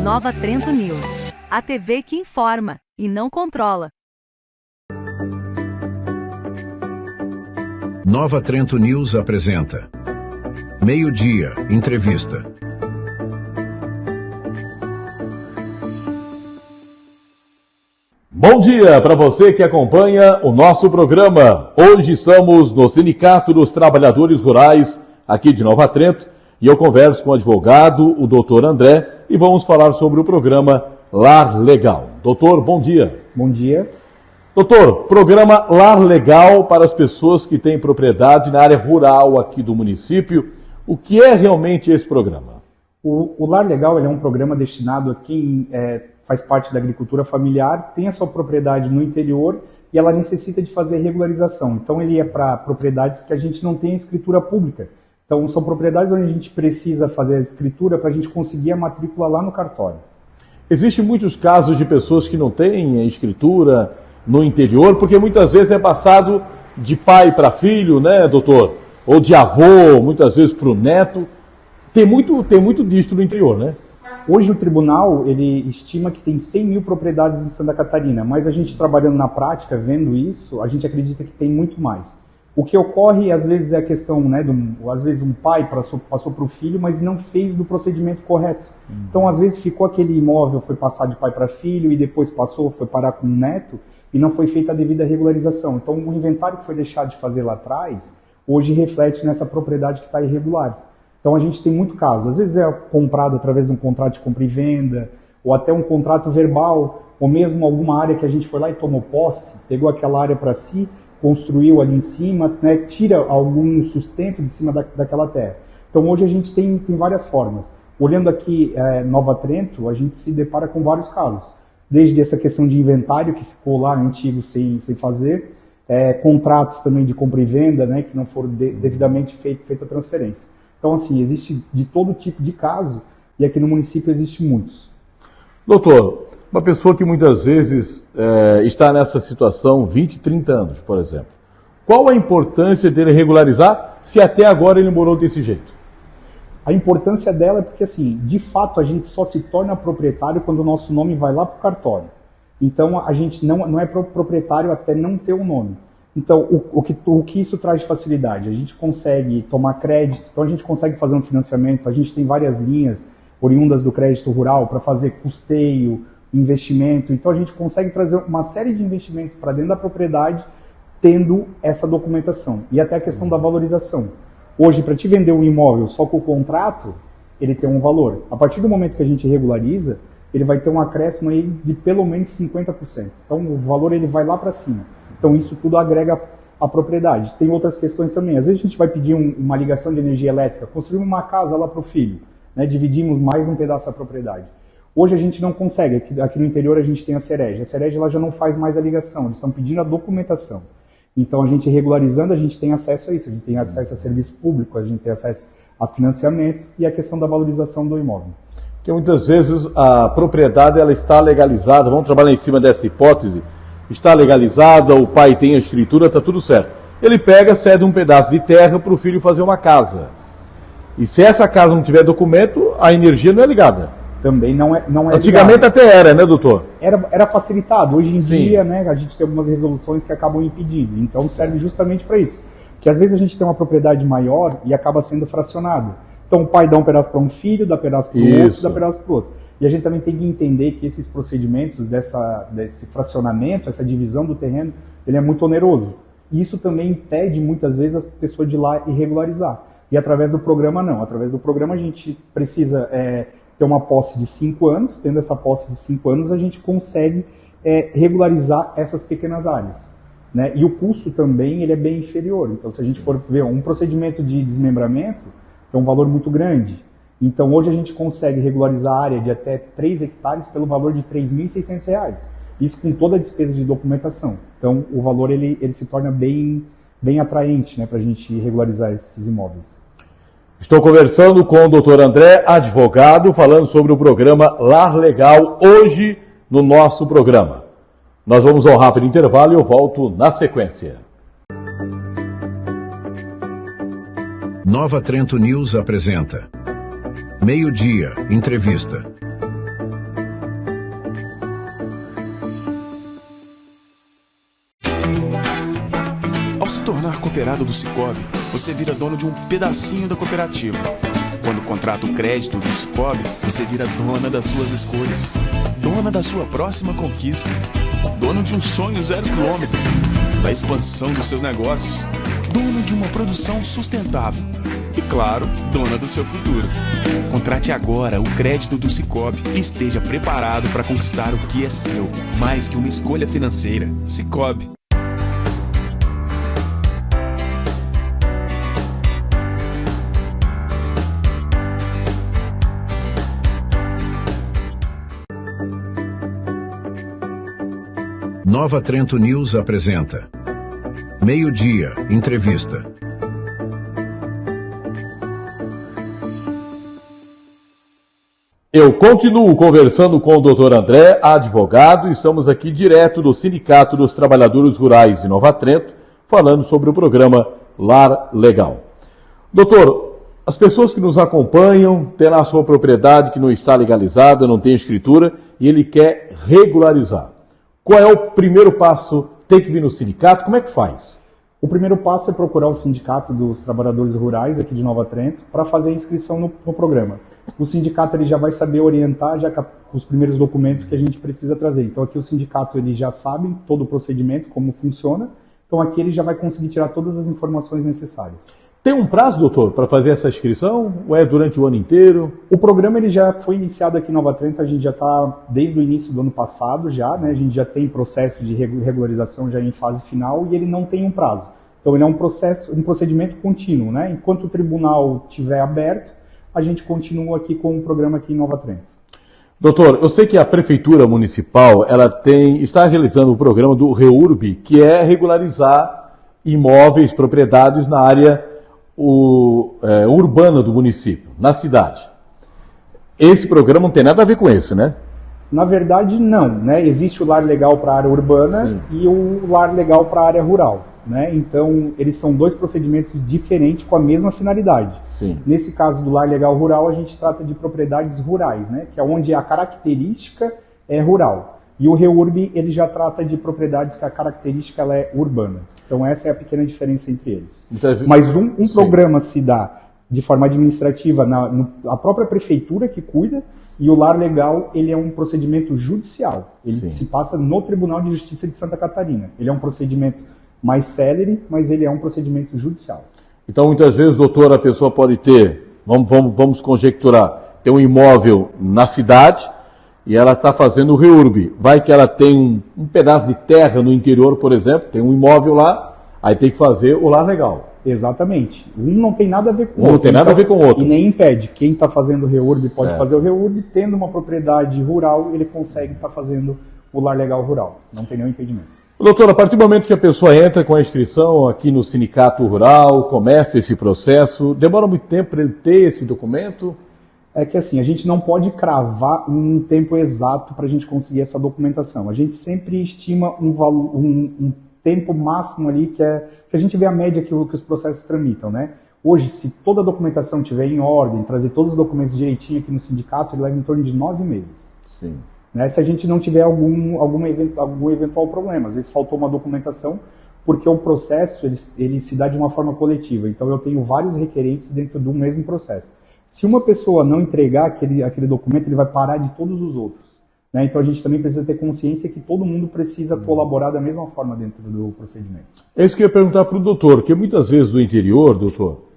Nova Trento News. A TV que informa e não controla. Nova Trento News apresenta Meio-Dia, entrevista. Bom dia para você que acompanha o nosso programa. Hoje estamos no Sindicato dos Trabalhadores Rurais aqui de Nova Trento e eu converso com o advogado, o doutor André, e vamos falar sobre o programa Lar Legal. Doutor, bom dia. Bom dia. Doutor, programa Lar Legal para as pessoas que têm propriedade na área rural aqui do município. O que é realmente esse programa? O Lar Legal é um programa destinado a quem faz parte da agricultura familiar, tem a sua propriedade no interior e ela necessita de fazer regularização. Então ele é para propriedades que a gente não tem escritura pública. Então são propriedades onde a gente precisa fazer a escritura para a gente conseguir a matrícula lá no cartório. Existem muitos casos de pessoas que não têm escritura no interior, porque muitas vezes é passado de pai para filho, né, doutor? Ou de avô, muitas vezes para o neto. Tem muito disto no interior, né? Hoje o tribunal, ele estima que tem 100 mil propriedades em Santa Catarina, mas a gente trabalhando na prática, vendo isso, a gente acredita que tem muito mais. O que ocorre, às vezes, é a questão, né, às vezes um pai passou para o filho, mas não fez do procedimento correto. Então, às vezes, ficou aquele imóvel, foi passar de pai para filho, e depois foi parar com o neto, e não foi feita a devida regularização. Então, o inventário que foi deixado de fazer lá atrás, hoje reflete nessa propriedade que está irregular. Então, a gente tem muito caso. Às vezes é comprado através de um contrato de compra e venda, ou até um contrato verbal, ou mesmo alguma área que a gente foi lá e tomou posse, pegou aquela área para si, construiu ali em cima, né, tira algum sustento de cima daquela terra. Então hoje a gente tem várias formas. Olhando aqui Nova Trento, a gente se depara com vários casos. Desde essa questão de inventário, que ficou lá antigo sem fazer, contratos também de compra e venda, né, que não foram devidamente feita a transferência. Então assim, existe de todo tipo de caso, e aqui no município existe muitos. Doutor, uma pessoa que muitas vezes está nessa situação 20, 30 anos, por exemplo. Qual a importância dele regularizar se até agora ele morou desse jeito? A importância dela é porque, assim, de fato, a gente só se torna proprietário quando o nosso nome vai lá para o cartório. Então, a gente não é proprietário até não ter o nome. Então, o que isso traz de facilidade? A gente consegue tomar crédito, então a gente consegue fazer um financiamento, a gente tem várias linhas oriundas do crédito rural para fazer custeio, investimento, então a gente consegue trazer uma série de investimentos para dentro da propriedade tendo essa documentação. E até a questão da valorização. Hoje, para te vender um imóvel só com o contrato, ele tem um valor. A partir do momento que a gente regulariza, ele vai ter um acréscimo aí de pelo menos 50%. Então o valor ele vai lá para cima. Então isso tudo agrega a propriedade. Tem outras questões também. Às vezes a gente vai pedir uma ligação de energia elétrica, construímos uma casa lá para o filho, né? Dividimos mais um pedaço da propriedade. Hoje a gente não consegue, aqui no interior a gente tem a Serege. A Serege ela já não faz mais a ligação, eles estão pedindo a documentação. Então a gente regularizando, a gente tem acesso a isso, a gente tem acesso a serviço público, a gente tem acesso a financiamento e a questão da valorização do imóvel. Porque muitas vezes a propriedade ela está legalizada, vamos trabalhar em cima dessa hipótese, está legalizada, o pai tem a escritura, está tudo certo. Ele pega, cede um pedaço de terra para o filho fazer uma casa. E se essa casa não tiver documento, a energia não é ligada. Também não é Antigamente ligado. até era, né, doutor? Era facilitado. Hoje em Sim. dia, né, a gente tem algumas resoluções que acabam impedindo. Então serve justamente para isso. Porque às vezes a gente tem uma propriedade maior e acaba sendo fracionado. Então o pai dá um pedaço para um filho, dá pedaço para o outro, dá pedaço para o outro. E a gente também tem que entender que esses procedimentos desse fracionamento, essa divisão do terreno, ele é muito oneroso. E isso também impede muitas vezes a pessoa de ir lá e regularizar. E através do programa não. Através do programa a gente precisa ter uma posse de 5 anos. Tendo essa posse de 5 anos a gente consegue regularizar essas pequenas áreas. Né? E o custo também ele é bem inferior. Então se a gente for ver um procedimento de desmembramento, é um valor muito grande. Então hoje a gente consegue regularizar a área de até 3 hectares pelo valor de R$ 3.600. Isso com toda a despesa de documentação. Então o valor ele se torna bem atraente, né, para a gente regularizar esses imóveis. Estou conversando com o doutor André, advogado, falando sobre o programa Lar Legal, hoje no nosso programa. Nós vamos ao rápido intervalo e eu volto na sequência. Nova Trento News apresenta Meio-Dia, Entrevista. Ao se tornar cooperado do Sicoob, você vira dono de um pedacinho da cooperativa. Quando contrata o crédito do Sicoob, você vira dona das suas escolhas, dona da sua próxima conquista, dono de um sonho 0 quilômetro, da expansão dos seus negócios, dono de uma produção sustentável e, claro, dona do seu futuro. Contrate agora o crédito do Sicoob e esteja preparado para conquistar o que é seu, mais que uma escolha financeira. Sicoob. Nova Trento News apresenta Meio-Dia, Entrevista. Eu continuo conversando com o Dr. André, advogado, e estamos aqui direto do Sindicato dos Trabalhadores Rurais de Nova Trento, falando sobre o programa Lar Legal. Doutor, as pessoas que nos acompanham têm lá a sua propriedade que não está legalizada, não tem escritura, e ele quer regularizar. Qual é o primeiro passo? Tem que vir no sindicato? Como é que faz? O primeiro passo é procurar o Sindicato dos Trabalhadores Rurais aqui de Nova Trento para fazer a inscrição no programa. O sindicato ele já vai saber orientar já os primeiros documentos que a gente precisa trazer. Então aqui o sindicato ele já sabe todo o procedimento, como funciona. Então aqui ele já vai conseguir tirar todas as informações necessárias. Tem um prazo, doutor, para fazer essa inscrição? Ou é durante o ano inteiro? O programa ele já foi iniciado aqui em Nova Trento, a gente já está desde o início do ano passado já, né? A gente já tem processo de regularização já em fase final e ele não tem um prazo. Então ele é um procedimento contínuo, né? Enquanto o tribunal estiver aberto, a gente continua aqui com o programa aqui em Nova Trento. Doutor, eu sei que a Prefeitura Municipal está realizando o programa do REURB, que é regularizar imóveis, propriedades na área urbana do município, na cidade. Esse programa não tem nada a ver com esse, né? Na verdade, não, né? Existe o lar legal para a área urbana Sim. E o lar legal para a área rural, né? Então, eles são dois procedimentos diferentes com a mesma finalidade. Sim. Nesse caso do lar legal rural, a gente trata de propriedades rurais, né? Que é onde a característica é rural. E o REURB, ele já trata de propriedades que a característica ela é urbana. Então essa é a pequena diferença entre eles. Mas um programa se dá de forma administrativa a própria prefeitura que cuida, e o lar legal ele é um procedimento judicial. Ele Sim. se passa no Tribunal de Justiça de Santa Catarina. Ele é um procedimento mais célere, mas ele é um procedimento judicial. Então muitas vezes, doutor, a pessoa pode ter, vamos conjecturar, ter um imóvel na cidade, e ela está fazendo o REURB. Vai que ela tem um pedaço de terra no interior, por exemplo, tem um imóvel lá, aí tem que fazer o lar legal. Exatamente. Um não tem nada a ver com o outro. Não tem nada a ver com o outro. E nem impede. Quem está fazendo o REURB pode fazer o REURB, tendo uma propriedade rural, ele consegue estar fazendo o lar legal rural. Não tem nenhum impedimento. Doutor, a partir do momento que a pessoa entra com a inscrição aqui no Sindicato Rural, começa esse processo, demora muito tempo para ele ter esse documento? É que assim, a gente não pode cravar um tempo exato para a gente conseguir essa documentação. A gente sempre estima um tempo máximo ali, que a gente vê a média que os processos tramitam, né? Hoje, se toda a documentação estiver em ordem, trazer todos os documentos direitinho aqui no sindicato, ele leva em torno de 9 meses. Sim. Né? Se a gente não tiver algum eventual problema, às vezes faltou uma documentação, porque o processo ele se dá de uma forma coletiva. Então eu tenho vários requerentes dentro do mesmo processo. Se uma pessoa não entregar aquele documento, ele vai parar de todos os outros. Né? Então a gente também precisa ter consciência que todo mundo precisa colaborar da mesma forma dentro do procedimento. É isso que eu ia perguntar para o doutor, porque muitas vezes do interior, doutor,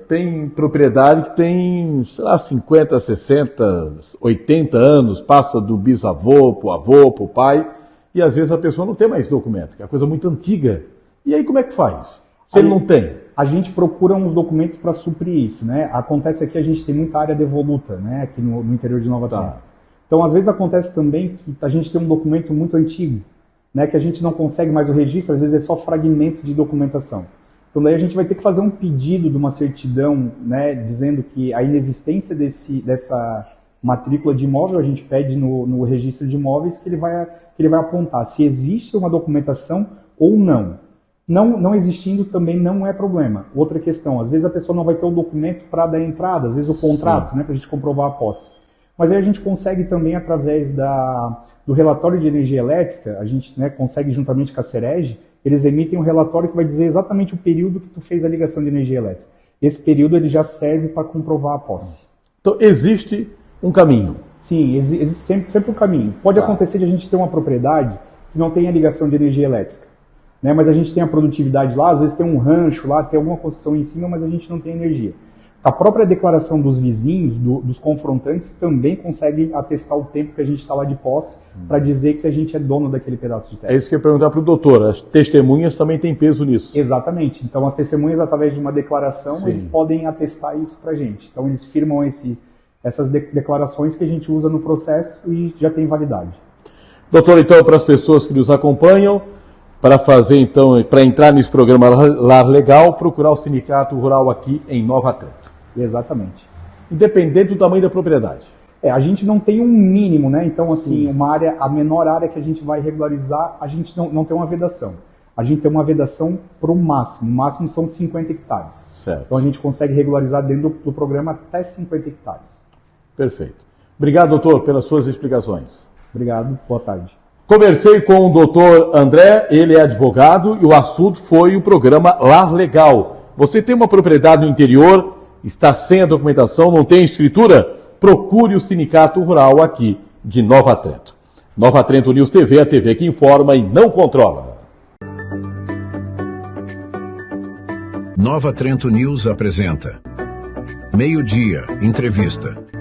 tem propriedade que tem, sei lá, 50, 60, 80 anos, passa do bisavô para o avô, para o pai, e às vezes a pessoa não tem mais documento, que é uma coisa muito antiga. E aí como é que faz? Se ele não tem? A gente procura uns documentos para suprir isso, né? Acontece aqui, a gente tem muita área devoluta, né? Aqui no interior de Nova Trento. Então, às vezes acontece também que a gente tem um documento muito antigo, né? Que a gente não consegue mais o registro, às vezes é só fragmento de documentação. Então, daí a gente vai ter que fazer um pedido de uma certidão, né? Dizendo que a inexistência dessa matrícula de imóvel, a gente pede no registro de imóveis que ele vai apontar se existe uma documentação ou não. Não existindo também não é problema. Outra questão, às vezes a pessoa não vai ter o documento para dar entrada, às vezes o contrato, né, para a gente comprovar a posse. Mas aí a gente consegue também, através do relatório de energia elétrica, a gente, né, consegue juntamente com a Serege, eles emitem um relatório que vai dizer exatamente o período que tu fez a ligação de energia elétrica. Esse período ele já serve para comprovar a posse. Então existe um caminho. Sim, existe sempre um caminho. Pode acontecer de a gente ter uma propriedade que não tenha ligação de energia elétrica, né? Mas a gente tem a produtividade lá, às vezes tem um rancho lá, tem alguma construção em cima, mas a gente não tem energia. A própria declaração dos vizinhos, dos confrontantes, também consegue atestar o tempo que a gente está lá de posse para dizer que a gente é dono daquele pedaço de terra. É isso que eu ia perguntar para o doutor. As testemunhas também têm peso nisso. Exatamente. Então, as testemunhas, através de uma declaração, Sim. eles podem atestar isso para a gente. Então, eles firmam essas declarações que a gente usa no processo e já tem validade. Doutor, então, para as pessoas que nos acompanham, para entrar nesse programa Lar Legal, procurar o Sindicato Rural aqui em Nova Trento. Exatamente. Independente do tamanho da propriedade. A gente não tem um mínimo, né? Então, assim, a menor área que a gente vai regularizar, a gente não tem uma vedação. A gente tem uma vedação para o máximo. O máximo são 50 hectares. Certo. Então, a gente consegue regularizar dentro do programa até 50 hectares. Perfeito. Obrigado, doutor, pelas suas explicações. Obrigado. Boa tarde. Conversei com o doutor André, ele é advogado, e o assunto foi o programa Lar Legal. Você tem uma propriedade no interior, está sem a documentação, não tem escritura? Procure o Sindicato Rural aqui de Nova Trento. Nova Trento News TV, a TV que informa e não controla. Nova Trento News apresenta Meio-Dia, Entrevista.